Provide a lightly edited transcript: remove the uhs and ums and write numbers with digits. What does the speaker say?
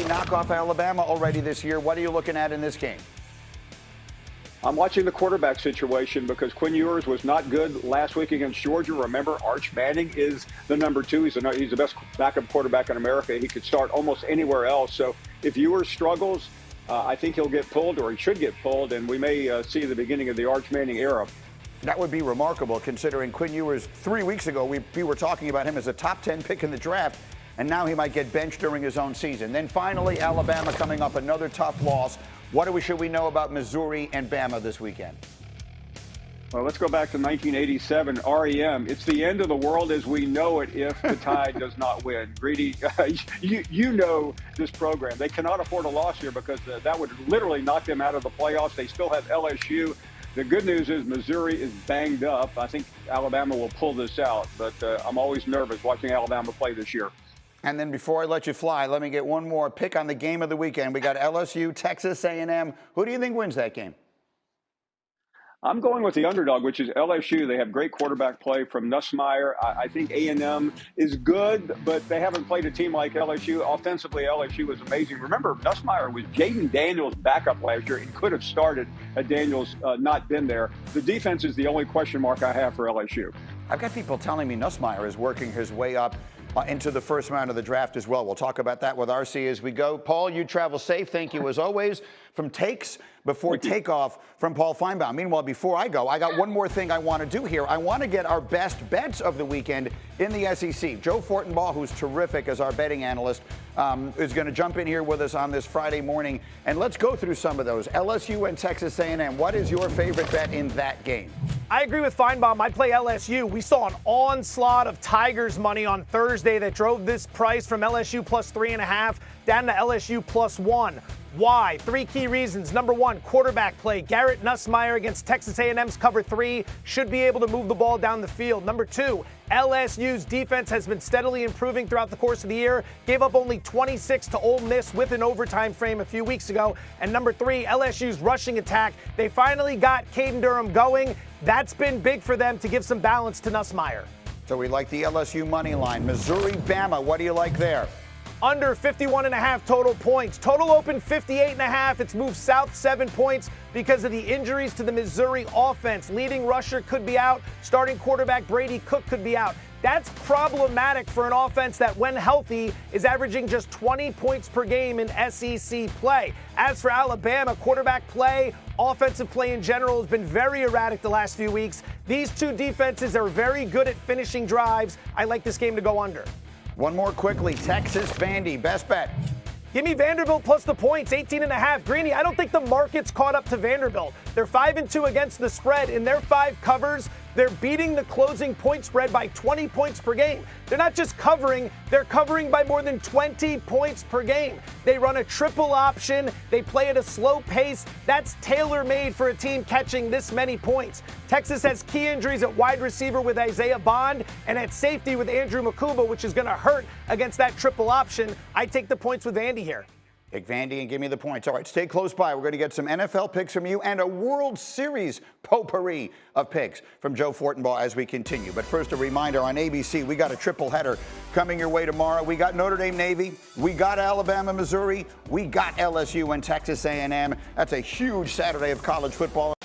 knock off Alabama already this year. What are you looking at in this game? I'm watching the quarterback situation because Quinn Ewers was not good last week against Georgia. Remember, Arch Manning is the number 2. He's the best backup quarterback in America. He could start almost anywhere else. So if Ewers struggles, I think he'll get pulled, or he should get pulled, and we may see the beginning of the Arch Manning era. That would be remarkable, considering Quinn Ewers 3 weeks ago, we were talking about him as a top 10 pick in the draft, and now he might get benched during his own season. Then finally, Alabama coming up, another tough loss. What should we know about Missouri and Bama this weekend? Well, let's go back to 1987, REM. It's the end of the world as we know it if the Tide does not win. Greedy, you know this program. They cannot afford a loss here because that would literally knock them out of the playoffs. They still have LSU. The good news is Missouri is banged up. I think Alabama will pull this out, but I'm always nervous watching Alabama play this year. And then before I let you fly, let me get one more pick on the game of the weekend. We got LSU, Texas A&M. Who do you think wins that game? I'm going with the underdog, which is LSU. They have great quarterback play from Nussmeier. I think A&M is good, but they haven't played a team like LSU. Offensively, LSU was amazing. Remember, Nussmeier was Jaden Daniels' backup last year and could have started had Daniels not been there. The defense is the only question mark I have for LSU. I've got people telling me Nussmeier is working his way up into the first round of the draft as well. We'll talk about that with RC as we go. Paul, you travel safe. Thank you as always. From takes before takeoff from Paul Finebaum. Meanwhile, before I go, I got one more thing I want to do here. I want to get our best bets of the weekend in the SEC. Joe Fortenbaugh, who's terrific as our betting analyst, is going to jump in here with us on this Friday morning. And let's go through some of those. LSU and Texas A&M. What is your favorite bet in that game? I agree with Finebaum. I play LSU. We saw an onslaught of Tigers money on Thursday that drove this price from LSU plus 3.5 down to LSU plus 1. Why? 3 key reasons. Number 1, quarterback play. Garrett Nussmeier against Texas A&M's cover 3 should be able to move the ball down the field. Number 2, LSU's defense has been steadily improving throughout the course of the year. Gave up only 26 to Ole Miss with an overtime frame a few weeks ago. And number 3, LSU's rushing attack. They finally got Caden Durham going. That's been big for them to give some balance to Nussmeier. So we like the LSU money line. Missouri, Bama, what do you like there? Under 51.5 total points. Total open 58.5. It's moved south 7 points because of the injuries to the Missouri offense. Leading rusher could be out. Starting quarterback Brady Cook could be out. That's problematic for an offense that, when healthy, is averaging just 20 points per game in SEC play. As for Alabama, quarterback play, offensive play in general has been very erratic the last few weeks. These two defenses are very good at finishing drives. I like this game to go under. One more quickly. Texas, Vandy, best bet. Give me Vanderbilt plus the points, 18.5. Greeny, I don't think the market's caught up to Vanderbilt. They're 5-2 against the spread. In their 5 covers, they're beating the closing point spread by 20 points per game. They're not just covering, they're covering by more than 20 points per game. They run a triple option. They play at a slow pace. That's tailor-made for a team catching this many points. Texas has key injuries at wide receiver with Isaiah Bond and at safety with Andrew Makuba, which is going to hurt against that triple option. I take the points with Vandy here. Take Vandy and give me the points. All right, stay close by. We're going to get some NFL picks from you and a World Series potpourri of picks from Joe Fortenbaugh as we continue. But first, a reminder on ABC, we got a triple header coming your way tomorrow. We got Notre Dame Navy, we got Alabama, Missouri, we got LSU and Texas A&M. That's a huge Saturday of college football.